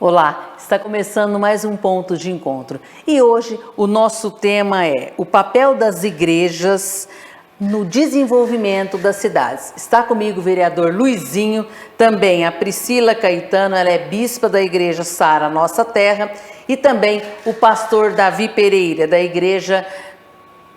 Olá, está começando mais um ponto de encontro e hoje o nosso tema é o papel das igrejas no desenvolvimento das cidades. Está comigo o vereador Luizinho, também a Priscila Caetano, ela é bispa da igreja Sara Nossa Terra, e também o pastor Davi Pereira, da igreja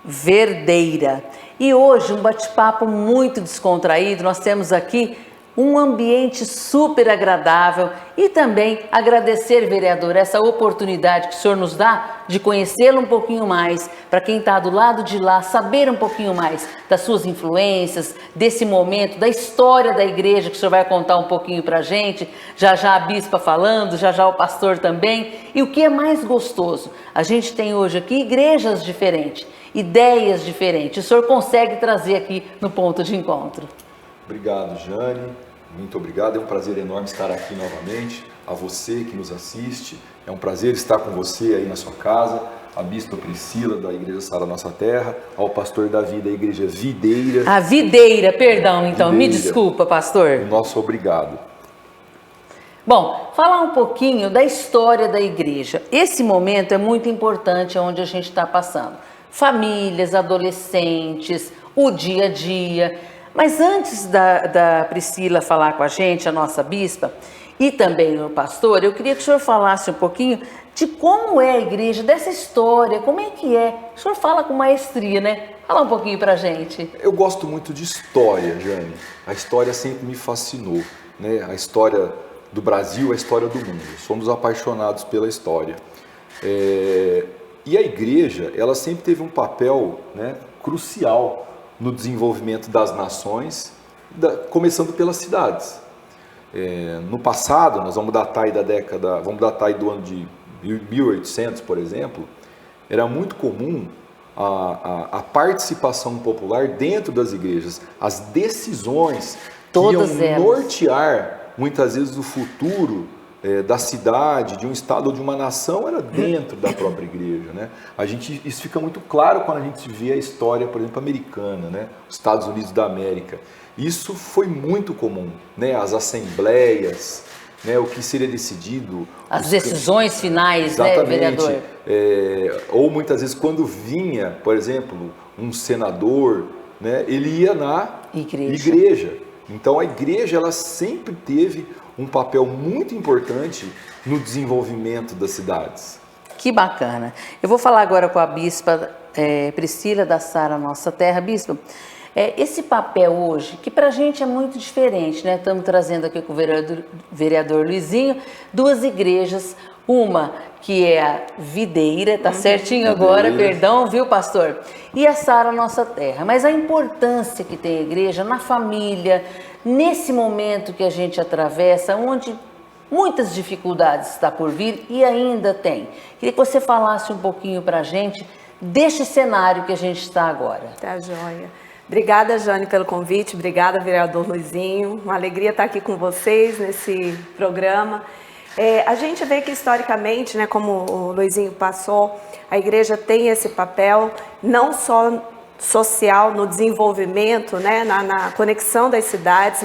Verdeira. E hoje um bate-papo muito descontraído, nós temos aqui um ambiente super agradável e também agradecer, vereador, essa oportunidade que o senhor nos dá de conhecê-lo um pouquinho mais, para quem está do lado de lá, saber um pouquinho mais das suas influências, desse momento, da história da igreja, que o senhor vai contar um pouquinho para a gente, já já a bispa falando, já já o pastor também. E o que é mais gostoso? A gente tem hoje aqui igrejas diferentes, ideias diferentes, o senhor consegue trazer aqui no ponto de encontro. Obrigado, Jane, muito obrigado, é um prazer enorme estar aqui novamente, a você que nos assiste, é um prazer estar com você aí na sua casa, a bispa Priscila da igreja Sara Nossa Terra, ao pastor Davi da igreja Videira. A Videira, perdão, então, Videira. Me desculpa, pastor. O nosso obrigado. Bom, falar um pouquinho da história da igreja. Esse momento é muito importante onde a gente está passando. Famílias, adolescentes, o dia a dia. Mas antes da Priscila falar com a gente, a nossa bispa, e também o pastor, eu queria que o senhor falasse um pouquinho de como é a igreja, dessa história, como é que é. O senhor fala com maestria, né? Fala um pouquinho pra gente. Eu gosto muito de história, Jane. A história sempre me fascinou, né? A história do Brasil, a história do mundo. Somos apaixonados pela história. E a igreja, ela sempre teve um papel, né, crucial no desenvolvimento das nações, começando pelas cidades. No passado, nós vamos datar aí do ano de 1800, por exemplo, era muito comum a participação popular dentro das igrejas, as decisões Todas que iam elas nortear muitas vezes o futuro da cidade, de um estado ou de uma nação, era dentro da própria igreja, né? Isso fica muito claro quando a gente vê a história, por exemplo, americana, né? Os Estados Unidos da América. Isso foi muito comum, né? As assembleias, né? O que seria decidido. As decisões finais, exatamente, né, vereador? Ou muitas vezes quando vinha, por exemplo, um senador, né? Ele ia na igreja. Então a igreja, ela sempre teve um papel muito importante no desenvolvimento das cidades. Que bacana. Eu vou falar agora com a bispa Priscila da Sara Nossa Terra. Bispa, esse papel hoje, que pra gente é muito diferente, né? Estamos trazendo aqui com o vereador Luizinho, duas igrejas, uma que é a Videira, tá certinho agora, perdão, viu, pastor? E a Sara Nossa Terra. Mas a importância que tem a igreja na família, nesse momento que a gente atravessa, onde muitas dificuldades está por vir e ainda tem. Queria que você falasse um pouquinho para a gente deste cenário que a gente está agora. Tá joia. Obrigada, Jane, pelo convite. Obrigada, vereador Luizinho. Uma alegria estar aqui com vocês nesse programa. A gente vê que historicamente, né, como o Luizinho passou, a igreja tem esse papel, não só social, no desenvolvimento, né, na conexão das cidades,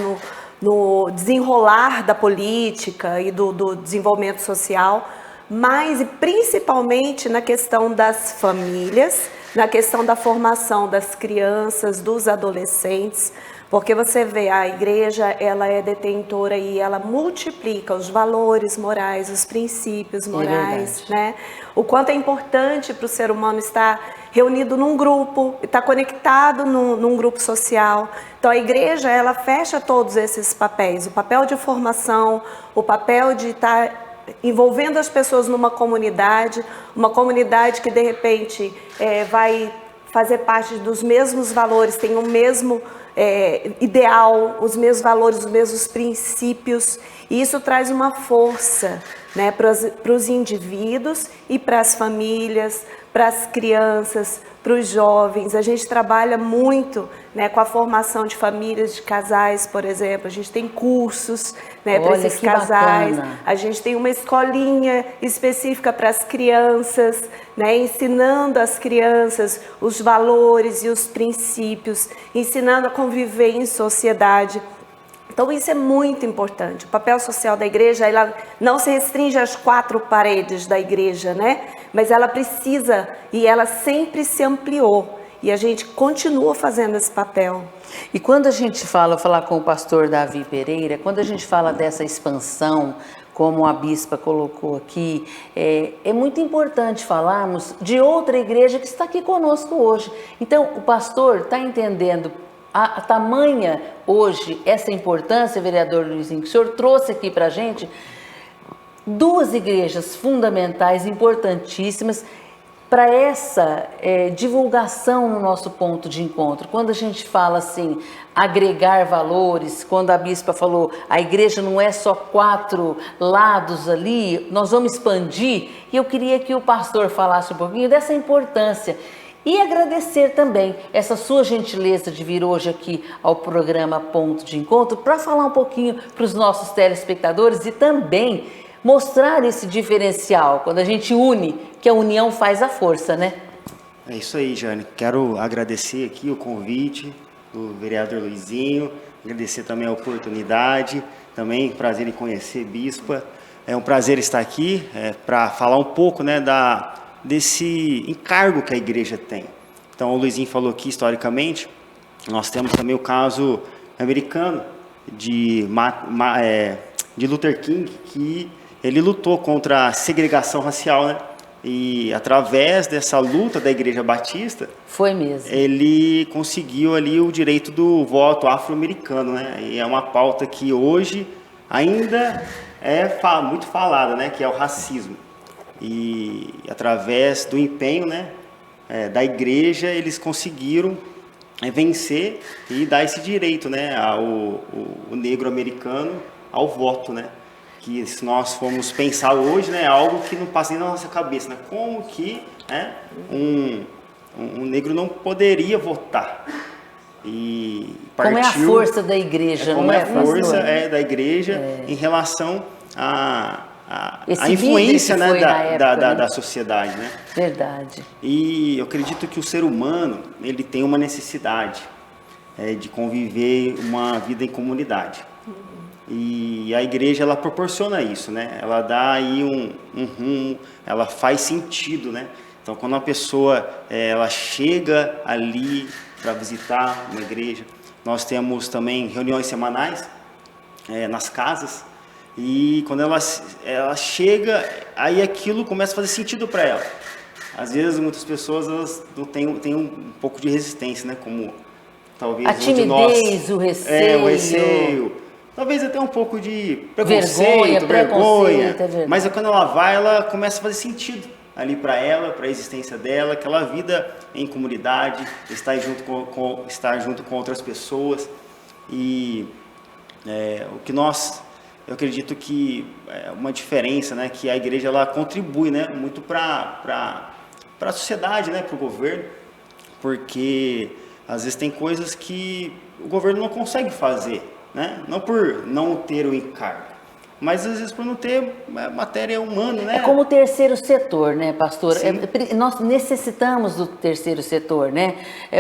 no desenrolar da política e do desenvolvimento social, mas e principalmente na questão das famílias, na questão da formação das crianças, dos adolescentes, porque você vê, a igreja, ela é detentora e ela multiplica os valores morais, os princípios morais, né? O quanto é importante para o ser humano estar reunido num grupo, estar conectado num grupo social. Então a igreja, ela fecha todos esses papéis, o papel de formação, o papel de estar envolvendo as pessoas numa comunidade, uma comunidade que de repente vai fazer parte dos mesmos valores, tem o mesmo ideal, os mesmos valores, os mesmos princípios, e isso traz uma força, né, para os indivíduos e para as famílias, para as crianças, para os jovens. A gente trabalha muito, né, com a formação de famílias, de casais, por exemplo. A gente tem cursos, né, para esses casais. Bacana. A gente tem uma escolinha específica para as crianças, né, ensinando às crianças os valores e os princípios, ensinando a conviver em sociedade. Então isso é muito importante. O papel social da igreja, ela não se restringe às 4 paredes da igreja, né? Mas ela precisa, e ela sempre se ampliou. E a gente continua fazendo esse papel. E quando a gente fala, vou falar com o pastor Davi Pereira, quando a gente fala dessa expansão, como a bispa colocou aqui, é muito importante falarmos de outra igreja que está aqui conosco hoje. Então, o pastor está entendendo a tamanha hoje, essa importância, vereador Luizinho, que o senhor trouxe aqui para a gente, 2 igrejas fundamentais, importantíssimas, para essa divulgação no nosso ponto de encontro. Quando a gente fala assim, agregar valores, quando a bispa falou, a igreja não é só 4 lados ali, nós vamos expandir, e eu queria que o pastor falasse um pouquinho dessa importância. E agradecer também essa sua gentileza de vir hoje aqui ao programa Ponto de Encontro para falar um pouquinho para os nossos telespectadores e também mostrar esse diferencial, quando a gente une, que a união faz a força, né? É isso aí, Jane. Quero agradecer aqui o convite do vereador Luizinho, agradecer também a oportunidade, também prazer em conhecer Bispa. É um prazer estar aqui para falar um pouco, né, desse encargo que a igreja tem. Então, o Luizinho falou aqui, historicamente, nós temos também o caso americano de Luther King, que ele lutou contra a segregação racial, né? E através dessa luta da Igreja Batista, foi mesmo, ele conseguiu ali o direito do voto afro-americano, né? E é uma pauta que hoje ainda é muito falada, né? Que é o racismo. E através do empenho, né, da igreja, eles conseguiram vencer e dar esse direito, né, ao negro americano ao voto, né? Que se nós formos pensar hoje, né, é algo que não passa nem na nossa cabeça, né? Como que, né, um negro não poderia votar? E como é a força da igreja, como não é? Como é a força da igreja em relação a influência, né, da sociedade, né? Verdade. E eu acredito que o ser humano, ele tem uma necessidade de conviver uma vida em comunidade. E a igreja, ela proporciona isso, né? Ela dá aí um rumo, ela faz sentido, né? Então, quando uma pessoa ela chega ali para visitar uma igreja, nós temos também reuniões semanais nas casas. E quando ela chega, aí aquilo começa a fazer sentido para ela. Às vezes, muitas pessoas elas não têm um pouco de resistência, né? Como talvez a timidez, o receio. Talvez até um pouco de preconceito, vergonha. Mas quando ela vai, ela começa a fazer sentido ali para ela, para a existência dela, aquela vida em comunidade, estar junto com outras pessoas. E o que eu acredito que é uma diferença, né, que a igreja ela contribui, né, muito para a sociedade, né, para o governo, porque às vezes tem coisas que o governo não consegue fazer, né, não por não ter o encargo, mas às vezes por não ter matéria humana, né? É como o terceiro setor, né, pastor? Nós necessitamos do terceiro setor, né?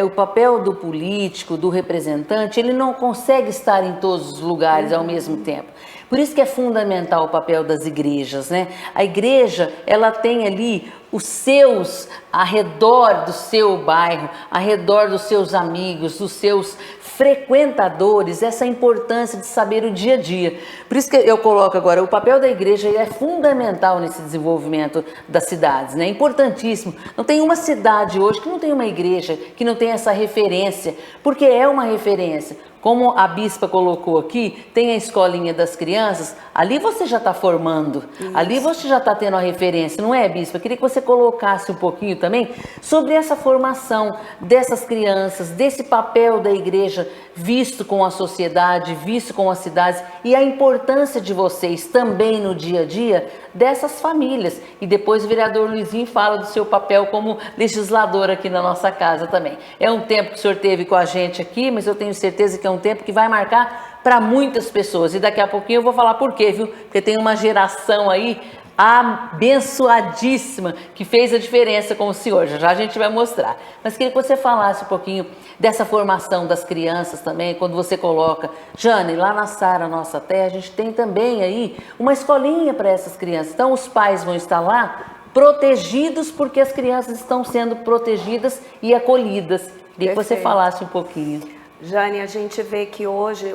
O papel do político, do representante, ele não consegue estar em todos os lugares ao mesmo tempo. Por isso que é fundamental o papel das igrejas, né? A igreja, ela tem ali os seus, ao redor do seu bairro, ao redor dos seus amigos, dos seus frequentadores, essa importância de saber o dia a dia. Por isso que eu coloco agora, o papel da igreja é fundamental nesse desenvolvimento das cidades, né? Importantíssimo. Não tem uma cidade hoje que não tem uma igreja, que não tem essa referência, porque é uma referência. Como a bispa colocou aqui, tem a escolinha das crianças, ali você já está formando, ali você já está tendo a referência, não é, bispa? Queria que você colocasse um pouquinho também sobre essa formação dessas crianças, desse papel da igreja visto com a sociedade, visto com as cidades e a importância de vocês também no dia a dia dessas famílias. E depois o vereador Luizinho fala do seu papel como legislador aqui na nossa casa também. É um tempo que o senhor teve com a gente aqui, mas eu tenho certeza que é um tempo que vai marcar para muitas pessoas. E daqui a pouquinho eu vou falar por quê, viu? Porque tem uma geração aí abençoadíssima que fez a diferença com o senhor. Já a gente vai mostrar. Mas queria que você falasse um pouquinho dessa formação das crianças também, quando você coloca, Jane, lá na Sara Nossa Terra, a gente tem também aí uma escolinha para essas crianças. Então os pais vão estar lá protegidos porque as crianças estão sendo protegidas e acolhidas. Queria que você falasse um pouquinho. Jane, a gente vê que hoje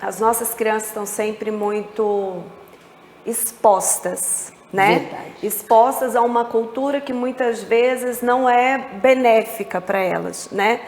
as nossas crianças estão sempre muito expostas, né? Verdade. Expostas a uma cultura que muitas vezes não é benéfica para elas, né?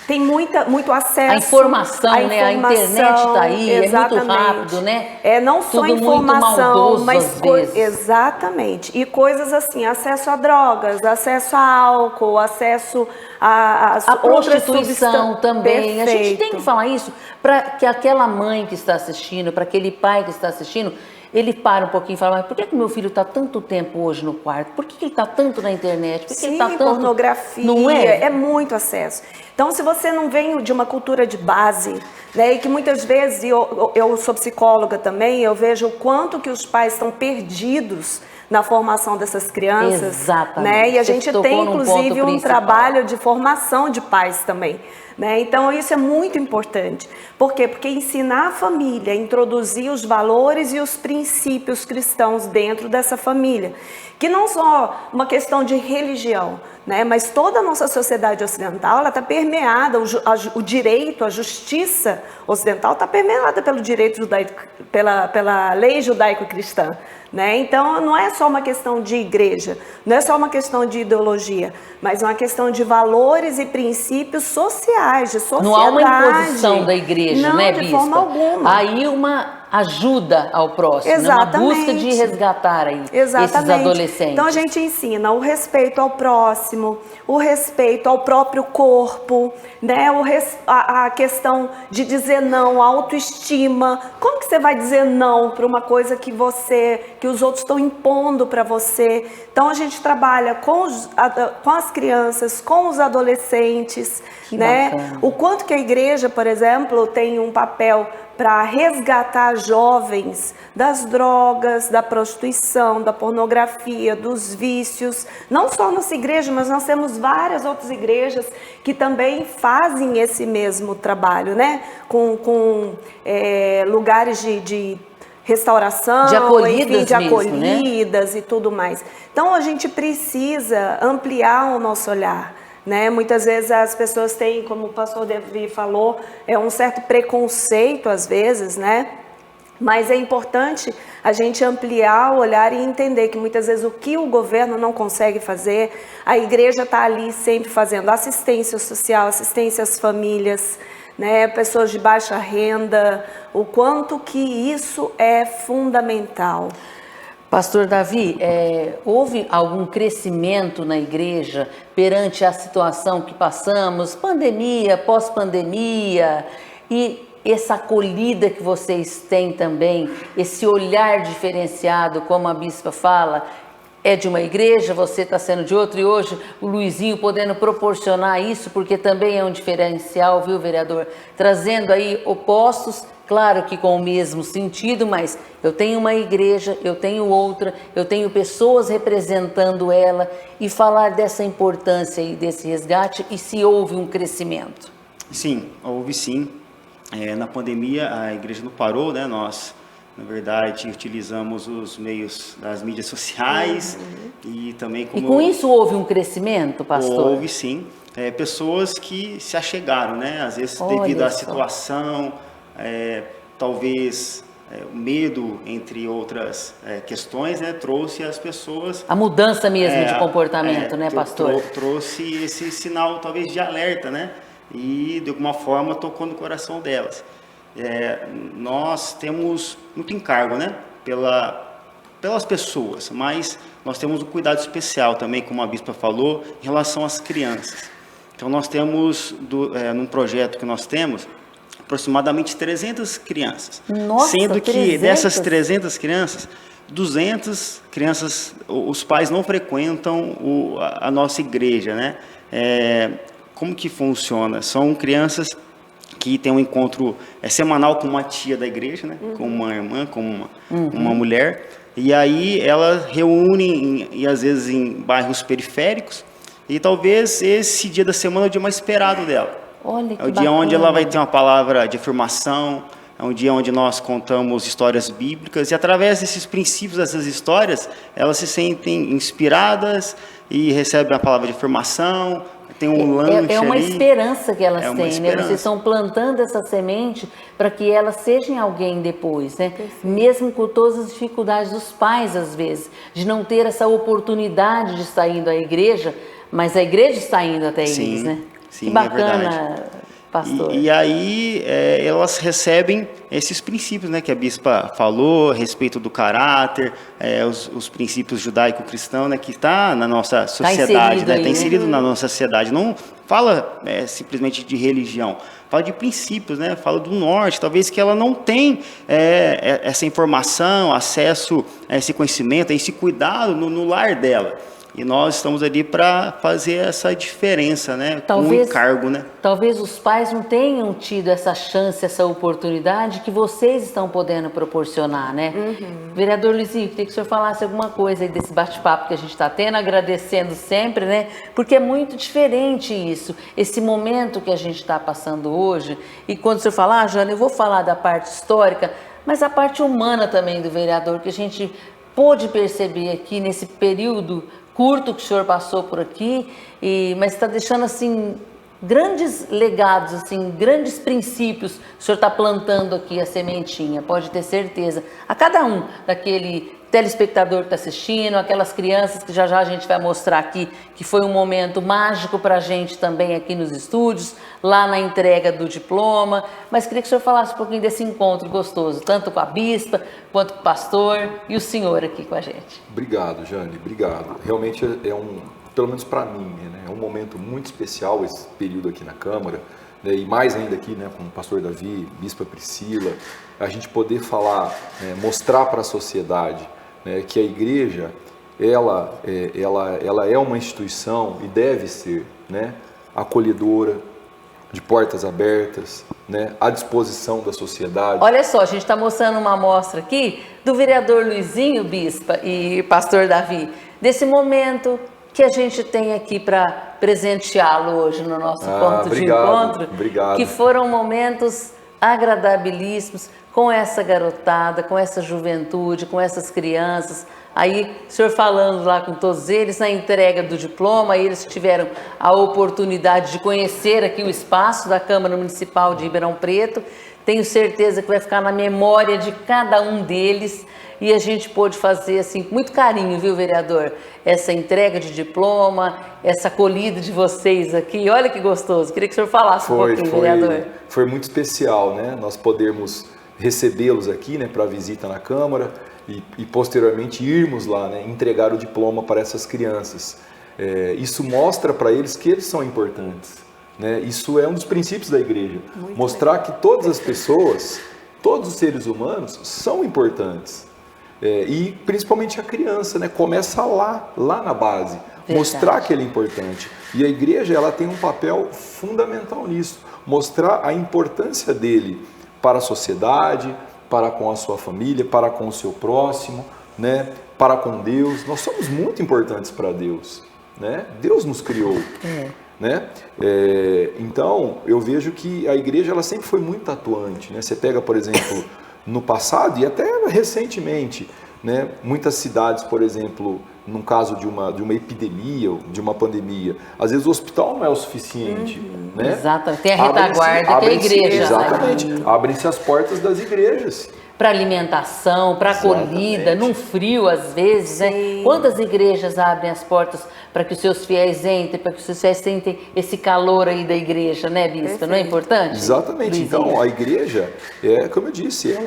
Tem muito acesso. A informação, né? A internet está aí, exatamente. É muito rápido, né? Não só tudo informação, muito mas às vezes. Exatamente. E coisas assim, acesso a drogas, acesso a álcool, acesso a prostituição também. Perfeito. A gente tem que falar isso para que aquela mãe que está assistindo, para aquele pai que está assistindo, ele para um pouquinho e fala, mas por que meu filho está tanto tempo hoje no quarto? Por que ele está tanto na internet? Por que ele está tanto... pornografia, não é muito acesso. Então, se você não vem de uma cultura de base, né, e que muitas vezes, eu sou psicóloga também, eu vejo o quanto que os pais estão perdidos na formação dessas crianças. Exatamente. Né? E a gente tem, inclusive, um trabalho de formação de pais também. Né? Então, isso é muito importante. Por quê? Porque ensinar a família a introduzir os valores e os princípios cristãos dentro dessa família, que não só uma questão de religião, né? Mas toda a nossa sociedade ocidental está permeada, o direito, a justiça ocidental está permeada pelo direito judaico, pela lei judaico-cristã. Né? Então, não é só uma questão de igreja, não é só uma questão de ideologia, mas uma questão de valores e princípios sociais, de sociedade. Não há uma imposição da igreja, não, né, de bispa? forma alguma. Aí uma ajuda ao próximo, Exatamente. Né? Uma busca de resgatar aí esses adolescentes. Então a gente ensina o respeito ao próximo, o respeito ao próprio corpo, né? A questão de dizer não, a autoestima. Como que você vai dizer não para uma coisa que os outros estão impondo para você? Então a gente trabalha com as crianças, com os adolescentes, né? Bacana. O quanto que a igreja, por exemplo, tem um papel para resgatar jovens das drogas, da prostituição, da pornografia, dos vícios. Não só nossa igreja, mas nós temos várias outras igrejas que também fazem esse mesmo trabalho, né? Com lugares de restauração, de acolhidas, de acolhidas, mesmo, né? E tudo mais. Então a gente precisa ampliar o nosso olhar. Né? Muitas vezes as pessoas têm, como o pastor Davi falou, um certo preconceito às vezes, né? Mas é importante a gente ampliar o olhar e entender que muitas vezes o que o governo não consegue fazer, a igreja está ali sempre fazendo assistência social, assistência às famílias, né? Pessoas de baixa renda, o quanto que isso é fundamental. Pastor Davi, houve algum crescimento na igreja perante a situação que passamos, pandemia, pós-pandemia, e essa acolhida que vocês têm também, esse olhar diferenciado, como a bispa fala, é de uma igreja, você está sendo de outra, e hoje o Luizinho podendo proporcionar isso, porque também é um diferencial, viu, vereador? Trazendo aí opostos, claro que com o mesmo sentido, mas eu tenho uma igreja, eu tenho outra, eu tenho pessoas representando ela, e falar dessa importância e desse resgate, e se houve um crescimento. Sim, houve sim. Na pandemia a igreja não parou, né? Nós, na verdade, utilizamos os meios das mídias sociais e também como... E com isso houve um crescimento, pastor? Houve sim. Pessoas que se achegaram, né? Às vezes devido à situação, talvez o medo, entre outras questões, né? Trouxe as pessoas... A mudança mesmo de comportamento, né, pastor? Trouxe esse sinal, talvez, de alerta, né? E, de alguma forma, tocou no coração delas. Nós temos muito encargo, né? Pelas pessoas, mas nós temos um cuidado especial também, como a bispa falou, em relação às crianças. Então, nós temos, num projeto que nós temos, aproximadamente 300 crianças. Nossa, sendo que 300? Dessas 300 crianças, 200 crianças, os pais não frequentam a nossa igreja, né? Como que funciona? São crianças que tem um encontro semanal com uma tia da igreja, né? Com uma irmã, com uma mulher. E aí ela reúne, e às vezes em bairros periféricos, e talvez esse dia da semana é o dia mais esperado dela. Olha que é o dia onde ela vai ter uma palavra de afirmação, é um dia onde nós contamos histórias bíblicas, e através desses princípios, dessas histórias, elas se sentem inspiradas e recebem a palavra de afirmação, tem um lanche É uma ali. esperança que elas têm, esperança. né? Vocês estão plantando essa semente para que elas sejam alguém depois, né? Mesmo com todas as dificuldades dos pais, às vezes, de não ter essa oportunidade de estar indo à igreja, mas a igreja está indo até eles, né? Sim, que bacana, é verdade. pastor. E aí elas recebem esses princípios, né, que a bispa falou a respeito do caráter, os princípios judaico-cristãos, né, que está na nossa sociedade, está inserido na nossa sociedade. Não fala simplesmente de religião, fala de princípios, né, fala do norte, talvez que ela não tem essa informação, acesso a esse conhecimento, a esse cuidado no lar dela. E nós estamos ali para fazer essa diferença, né? Com o encargo, né? Talvez os pais não tenham tido essa chance, essa oportunidade que vocês estão podendo proporcionar, né? Vereador Luizinho, queria que o senhor falasse alguma coisa aí desse bate-papo que a gente está tendo, agradecendo sempre, né? Porque é muito diferente isso, esse momento que a gente está passando hoje. E quando o senhor falar, Jana, eu vou falar da parte histórica, mas a parte humana também do vereador, que a gente pôde perceber aqui nesse período curto que o senhor passou por aqui, mas está deixando assim grandes legados, assim, grandes princípios. O senhor está plantando aqui a sementinha, pode ter certeza. A cada um daquele telespectador que está assistindo, aquelas crianças que já a gente vai mostrar aqui, que foi um momento mágico para a gente também aqui nos estúdios, lá na entrega do diploma. Mas queria que o senhor falasse um pouquinho desse encontro gostoso, tanto com a bispa, quanto com o pastor e o senhor aqui com a gente. Obrigado, Jane, obrigado. Realmente pelo menos para mim, né, é um momento muito especial esse período aqui na Câmara, né, e mais ainda aqui, né, com o pastor Davi, bispa Priscila, a gente poder falar, mostrar para a sociedade, né, que a igreja, ela é uma instituição e deve ser, né, acolhedora, de portas abertas, né, à disposição da sociedade. Olha só, a gente está mostrando uma amostra aqui do vereador Luizinho, bispa, e pastor Davi, desse momento que a gente tem aqui para presenteá-lo hoje no nosso ponto de encontro, que foram momentos agradabilíssimos com essa garotada, com essa juventude, com essas crianças. Aí, o senhor falando lá com todos eles, na entrega do diploma, eles tiveram a oportunidade de conhecer aqui o espaço da Câmara Municipal de Ribeirão Preto. Tenho certeza que vai ficar na memória de cada um deles. E a gente pôde fazer assim, com muito carinho, viu, vereador? Essa entrega de diploma, essa acolhida de vocês aqui. Olha que gostoso. Queria que o senhor falasse um pouquinho, vereador. Foi muito especial, né? Nós podermos recebê-los aqui, né, para a visita na Câmara e posteriormente irmos lá, né, entregar o diploma para essas crianças. Isso mostra para eles que eles são importantes, né? Isso é um dos princípios da igreja. Muito mostrar bem. Que todas as pessoas, todos os seres humanos são importantes. E principalmente a criança, né? Começa lá na base, verdade. Mostrar que ele é importante. E a igreja, ela tem um papel fundamental nisso, mostrar a importância dele para a sociedade, para com a sua família, para com o seu próximo, né? Para com Deus. Nós somos muito importantes para Deus, né? Deus nos criou. Né? Então, eu vejo que a igreja, ela sempre foi muito atuante, né? Você pega, por exemplo, no passado e até recentemente, né? Muitas cidades, por exemplo, num caso de uma epidemia, de uma pandemia, às vezes o hospital não é o suficiente. Né? Exatamente, tem a retaguarda que é a igreja. Exatamente, abrem-se as portas das igrejas. Para alimentação, para acolhida, num frio às vezes, né? Quantas igrejas abrem as portas para que os seus fiéis entrem, para que os seus fiéis sentem esse calor aí da igreja, né, bispa? Perfeito. Não é importante? Exatamente. Luizinho. Então, a igreja, como eu disse,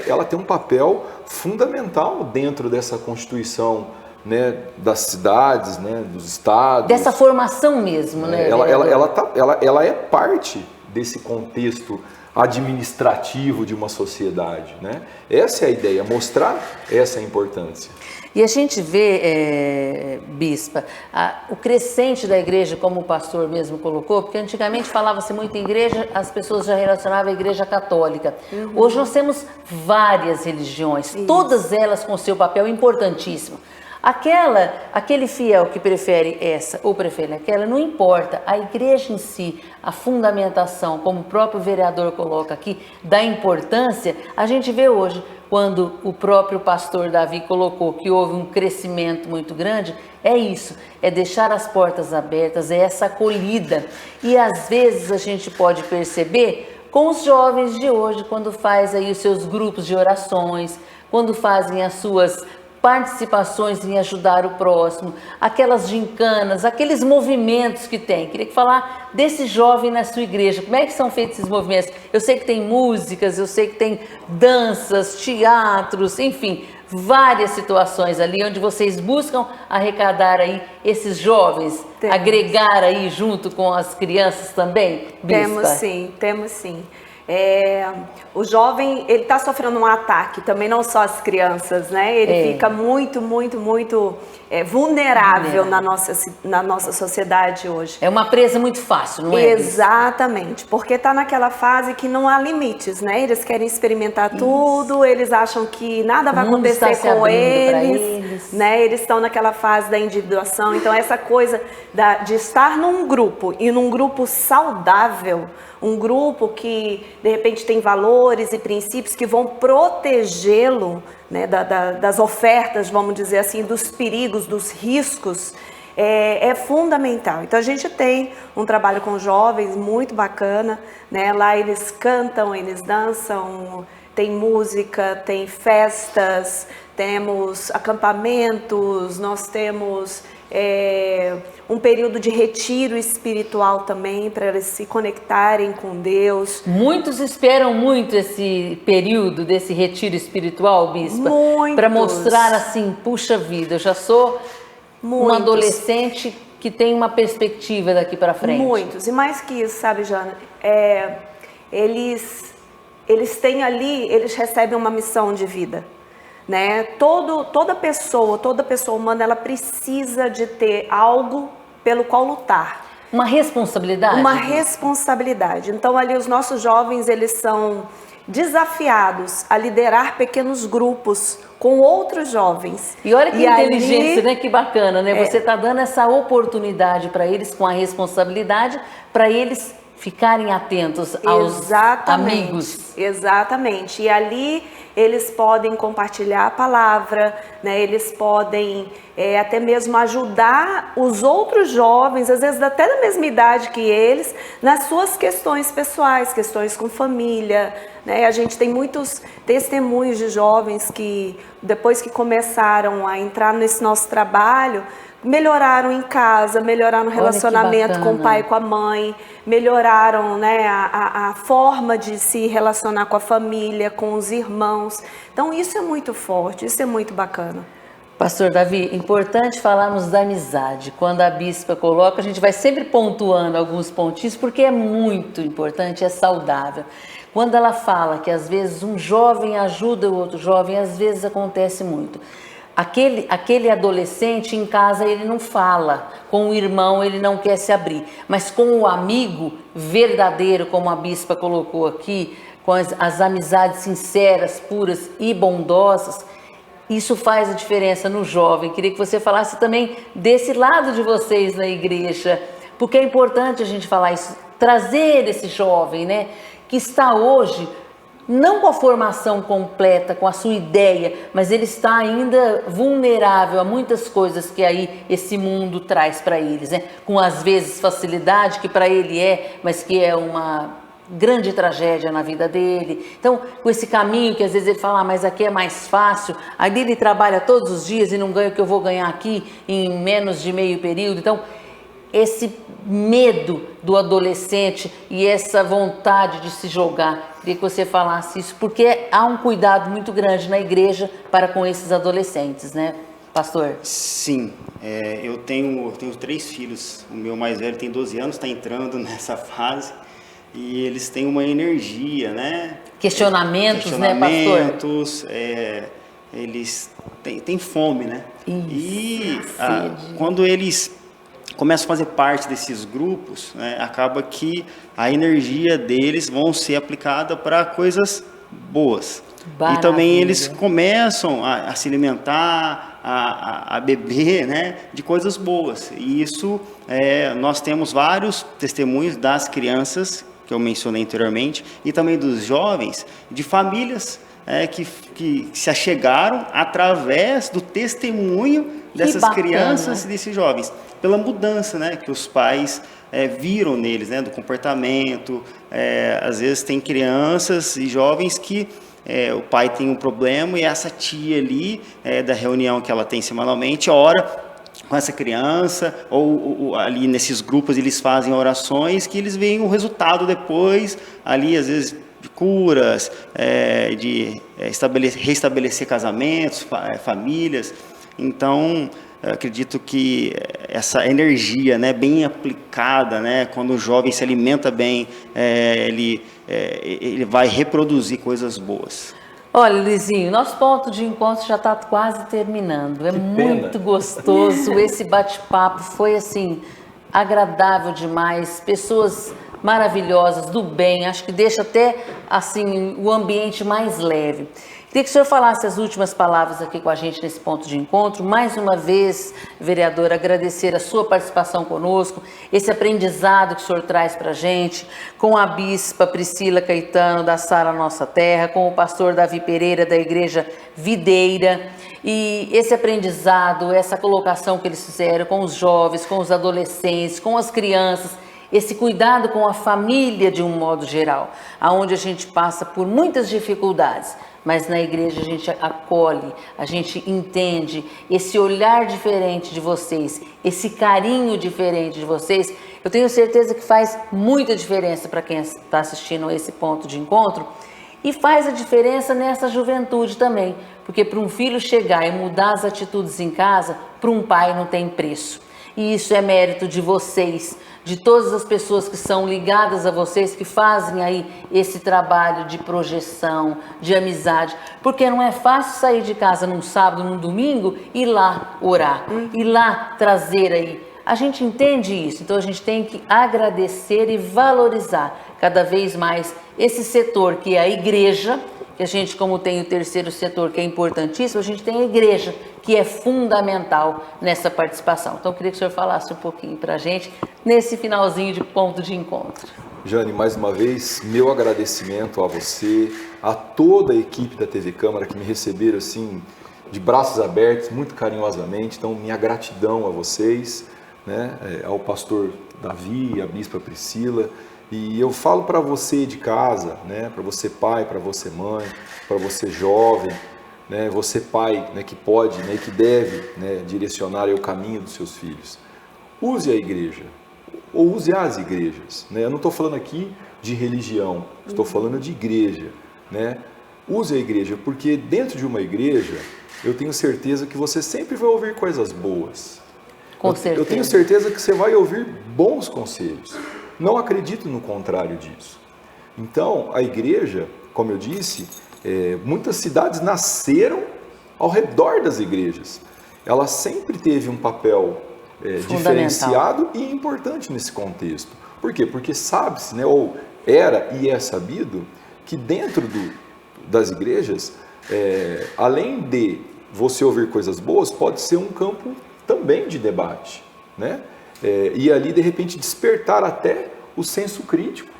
ela tem um papel fundamental dentro dessa constituição, né, das cidades, né, dos estados. Dessa formação mesmo, né? Ela é parte desse contexto administrativo de uma sociedade, né? Essa é a ideia, mostrar essa importância. E a gente vê, Bispa, o crescente da igreja, como o pastor mesmo colocou, porque antigamente falava-se muito em igreja, as pessoas já relacionavam a igreja católica. Hoje nós temos várias religiões, todas elas com seu papel importantíssimo. Aquele fiel que prefere essa ou prefere aquela, não importa. A igreja em si, a fundamentação, como o próprio vereador coloca aqui, da importância, a gente vê hoje, quando o próprio pastor Davi colocou que houve um crescimento muito grande, é isso, é deixar as portas abertas, é essa acolhida. E às vezes a gente pode perceber com os jovens de hoje, quando faz aí os seus grupos de orações, quando fazem as suas participações em ajudar o próximo, aquelas gincanas, aqueles movimentos que tem. Queria falar desse jovem na sua igreja, como é que são feitos esses movimentos? Eu sei que tem músicas, eu sei que tem danças, teatros, enfim, várias situações ali onde vocês buscam arrecadar aí esses jovens, agregar aí junto com as crianças também, Bispa? Temos sim. O jovem, ele está sofrendo um ataque, também não só as crianças, né? Ele fica muito vulnerável na nossa sociedade hoje. É uma presa muito fácil, não é? Exatamente, porque está naquela fase que não há limites, né? Eles querem experimentar tudo, eles acham que nada vai acontecer com eles, né? Eles estão naquela fase da individuação, então essa coisa de estar num grupo e num grupo saudável, um grupo que de repente tem valores e princípios que vão protegê-lo, né, das ofertas, vamos dizer assim, dos perigos, dos riscos, é fundamental. Então a gente tem um trabalho com jovens muito bacana, né? Lá eles cantam, eles dançam, tem música, tem festas, temos acampamentos, nós temos um período de retiro espiritual também, para eles se conectarem com Deus. Muitos esperam muito esse período desse retiro espiritual, Bispa, para mostrar assim, puxa vida, eu já sou um adolescente que tem uma perspectiva daqui para frente. Muitos, e mais que isso, sabe, Jana, eles têm ali, eles recebem uma missão de vida. Né? Toda pessoa humana, ela precisa de ter algo pelo qual lutar. Uma responsabilidade? Uma responsabilidade. Então ali os nossos jovens, eles são desafiados a liderar pequenos grupos com outros jovens. E olha que inteligência, ali, né? Que bacana, né? Você está dando essa oportunidade para eles, com a responsabilidade, para eles ficarem atentos aos amigos. Exatamente. E ali eles podem compartilhar a palavra, né? Eles podem até mesmo ajudar os outros jovens, às vezes até da mesma idade que eles, nas suas questões pessoais, questões com família, né? A gente tem muitos testemunhos de jovens que, depois que começaram a entrar nesse nosso trabalho, melhoraram em casa, melhoraram o relacionamento com o pai e com a mãe, melhoraram, né, a forma de se relacionar com a família, com os irmãos. Então isso é muito forte, isso é muito bacana. Pastor Davi, importante falarmos da amizade. Quando a bispa coloca, a gente vai sempre pontuando alguns pontinhos, porque é muito importante, é saudável. Quando ela fala que às vezes um jovem ajuda o outro jovem, às vezes acontece muito. Aquele adolescente em casa, ele não fala, com o irmão ele não quer se abrir, mas com o amigo verdadeiro, como a bispa colocou aqui, com as amizades sinceras, puras e bondosas, isso faz a diferença no jovem. Queria que você falasse também desse lado de vocês na igreja, porque é importante a gente falar isso, trazer esse jovem, né, que está hoje não com a formação completa, com a sua ideia, mas ele está ainda vulnerável a muitas coisas que aí esse mundo traz para eles, né? Com às vezes facilidade, que para ele mas que é uma grande tragédia na vida dele. Então, com esse caminho que às vezes ele fala, mas aqui é mais fácil, aí ele trabalha todos os dias e não ganha o que eu vou ganhar aqui em menos de meio período. Então, esse medo do adolescente e essa vontade de se jogar, queria que você falasse isso, porque há um cuidado muito grande na igreja para com esses adolescentes, né, pastor? Sim, eu tenho 3 filhos, o meu mais velho tem 12 anos, está entrando nessa fase, e eles têm uma energia, né? Questionamentos, né, pastor? Eles têm fome, né? Isso, e quando eles começam a fazer parte desses grupos, né, acaba que a energia deles vão ser aplicada para coisas boas. Maravilha. E também eles começam a se alimentar, a beber, né, de coisas boas. E isso, nós temos vários testemunhos das crianças, que eu mencionei anteriormente, e também dos jovens, de famílias que se achegaram através do testemunho dessas crianças e desses jovens, pela mudança, né, que os pais viram neles, né, do comportamento. Às vezes tem crianças e jovens que o pai tem um problema e essa tia ali, da reunião que ela tem semanalmente, ora com essa criança, ou ali nesses grupos eles fazem orações que eles veem o resultado depois, ali às vezes de curas, de restabelecer casamentos, famílias. Então, eu acredito que essa energia, né, bem aplicada, né, quando o jovem se alimenta bem, ele vai reproduzir coisas boas. Olha, Luizinho, nosso ponto de encontro já está quase terminando. É muito gostoso esse bate-papo, foi assim, agradável demais, pessoas maravilhosas, do bem, acho que deixa até assim o ambiente mais leve. Queria que o senhor falasse as últimas palavras aqui com a gente nesse ponto de encontro. Mais uma vez, vereador, agradecer a sua participação conosco, esse aprendizado que o senhor traz para a gente, com a bispa Priscila Caetano, da Sara Nossa Terra, com o pastor Davi Pereira, da Igreja Videira, e esse aprendizado, essa colocação que eles fizeram com os jovens, com os adolescentes, com as crianças, esse cuidado com a família de um modo geral, aonde a gente passa por muitas dificuldades, mas na igreja a gente acolhe, a gente entende esse olhar diferente de vocês, esse carinho diferente de vocês. Eu tenho certeza que faz muita diferença para quem está assistindo a esse ponto de encontro e faz a diferença nessa juventude também, porque para um filho chegar e mudar as atitudes em casa, para um pai não tem preço. E isso é mérito de vocês, de todas as pessoas que são ligadas a vocês, que fazem aí esse trabalho de projeção, de amizade, porque não é fácil sair de casa num sábado, num domingo, e ir lá orar, ir lá trazer aí. A gente entende isso, então a gente tem que agradecer e valorizar cada vez mais esse setor que é a igreja, que a gente, como tem o terceiro setor, que é importantíssimo, a gente tem a igreja, que é fundamental nessa participação. Então, eu queria que o senhor falasse um pouquinho para a gente, nesse finalzinho de ponto de encontro. Jane, mais uma vez, meu agradecimento a você, a toda a equipe da TV Câmara, que me receberam assim, de braços abertos, muito carinhosamente. Então, minha gratidão a vocês, né, ao pastor Davi, à bispa Priscila. E eu falo para você de casa, né, para você pai, para você mãe, para você jovem, né, você pai, né, que pode, né, que deve, né, direcionar o caminho dos seus filhos. Use a igreja, ou use as igrejas. Né? Eu não estou falando aqui de religião, estou falando de igreja. Né? Use a igreja, porque dentro de uma igreja, eu tenho certeza que você sempre vai ouvir coisas boas. Com certeza. Eu tenho certeza que você vai ouvir bons conselhos. Não acredito no contrário disso. Então, a igreja, como eu disse, muitas cidades nasceram ao redor das igrejas. Ela sempre teve um papel diferenciado e importante nesse contexto. Por quê? Porque sabe-se, né, ou era e é sabido, que dentro das igrejas, além de você ouvir coisas boas, pode ser um campo também de debate, né? E ali, de repente, despertar até o senso crítico,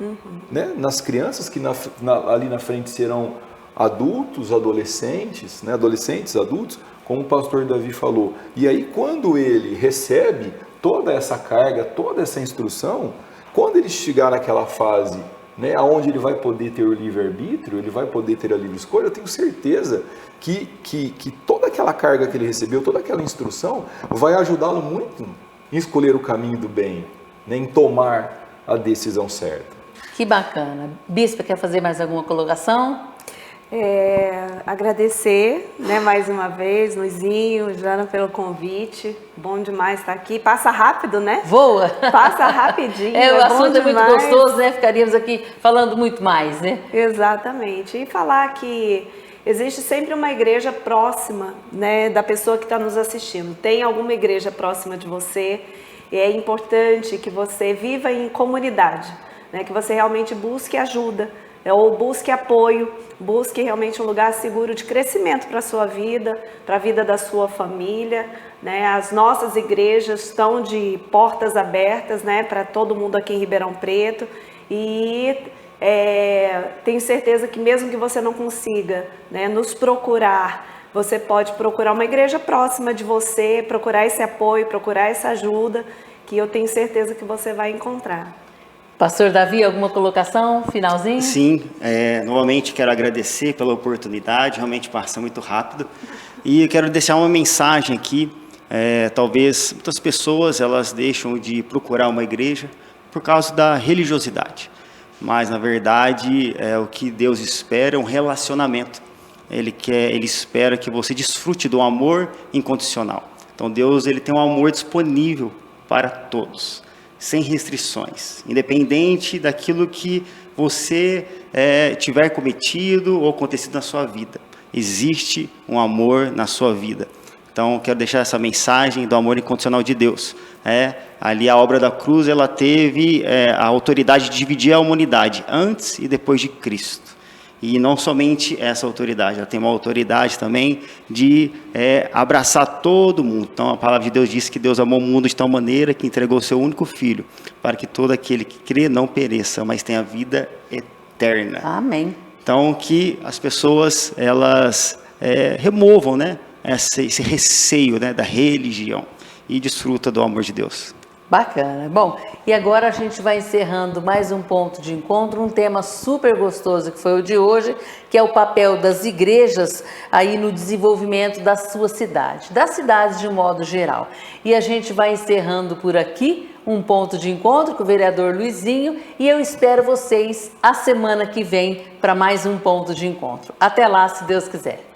né? Nas crianças que ali na frente serão adultos, adolescentes, né? Adolescentes, adultos, como o pastor Davi falou. E aí, quando ele recebe toda essa carga, toda essa instrução, quando ele chegar naquela fase, né, onde ele vai poder ter o livre-arbítrio, ele vai poder ter a livre escolha, eu tenho certeza que toda aquela carga que ele recebeu, toda aquela instrução, vai ajudá-lo muito em escolher o caminho do bem, né, em tomar a decisão certa. Que bacana. Bispa, quer fazer mais alguma colocação? Agradecer, né, mais uma vez, Luizinho, Jana, pelo convite. Bom demais estar aqui. Passa rápido, né? Voa! Passa rapidinho. O assunto é muito gostoso, né? Ficaríamos aqui falando muito mais, né? Exatamente. E falar que existe sempre uma igreja próxima, né, da pessoa que está nos assistindo. Tem alguma igreja próxima de você e é importante que você viva em comunidade, né, que você realmente busque ajuda, ou busque apoio, busque realmente um lugar seguro de crescimento para a sua vida, para a vida da sua família, né? As nossas igrejas estão de portas abertas, né, para todo mundo aqui em Ribeirão Preto e tenho certeza que mesmo que você não consiga, né, nos procurar, você pode procurar uma igreja próxima de você, procurar esse apoio, procurar essa ajuda, que eu tenho certeza que você vai encontrar. Pastor Davi, alguma colocação, finalzinho? Sim, novamente quero agradecer pela oportunidade, realmente passa muito rápido. E eu quero deixar uma mensagem aqui, talvez muitas pessoas elas deixam de procurar uma igreja por causa da religiosidade. Mas na verdade o que Deus espera é um relacionamento. Ele espera que você desfrute do amor incondicional. Então Deus ele tem um amor disponível para todos, sem restrições, independente daquilo que você tiver cometido ou acontecido na sua vida. Existe um amor na sua vida. Então, quero deixar essa mensagem do amor incondicional de Deus. Ali a obra da cruz, ela teve a autoridade de dividir a humanidade antes e depois de Cristo. E não somente essa autoridade, ela tem uma autoridade também de abraçar todo mundo. Então, a palavra de Deus diz que Deus amou o mundo de tal maneira que entregou o seu único Filho, para que todo aquele que crê não pereça, mas tenha vida eterna. Amém. Então, que as pessoas, elas removam, né, esse receio, né, da religião e desfruta do amor de Deus. Bacana. Bom, e agora a gente vai encerrando mais um ponto de encontro, um tema super gostoso que foi o de hoje, que é o papel das igrejas aí no desenvolvimento da sua cidade, das cidades de um modo geral. E a gente vai encerrando por aqui um ponto de encontro com o vereador Luizinho e eu espero vocês a semana que vem para mais um ponto de encontro. Até lá, se Deus quiser.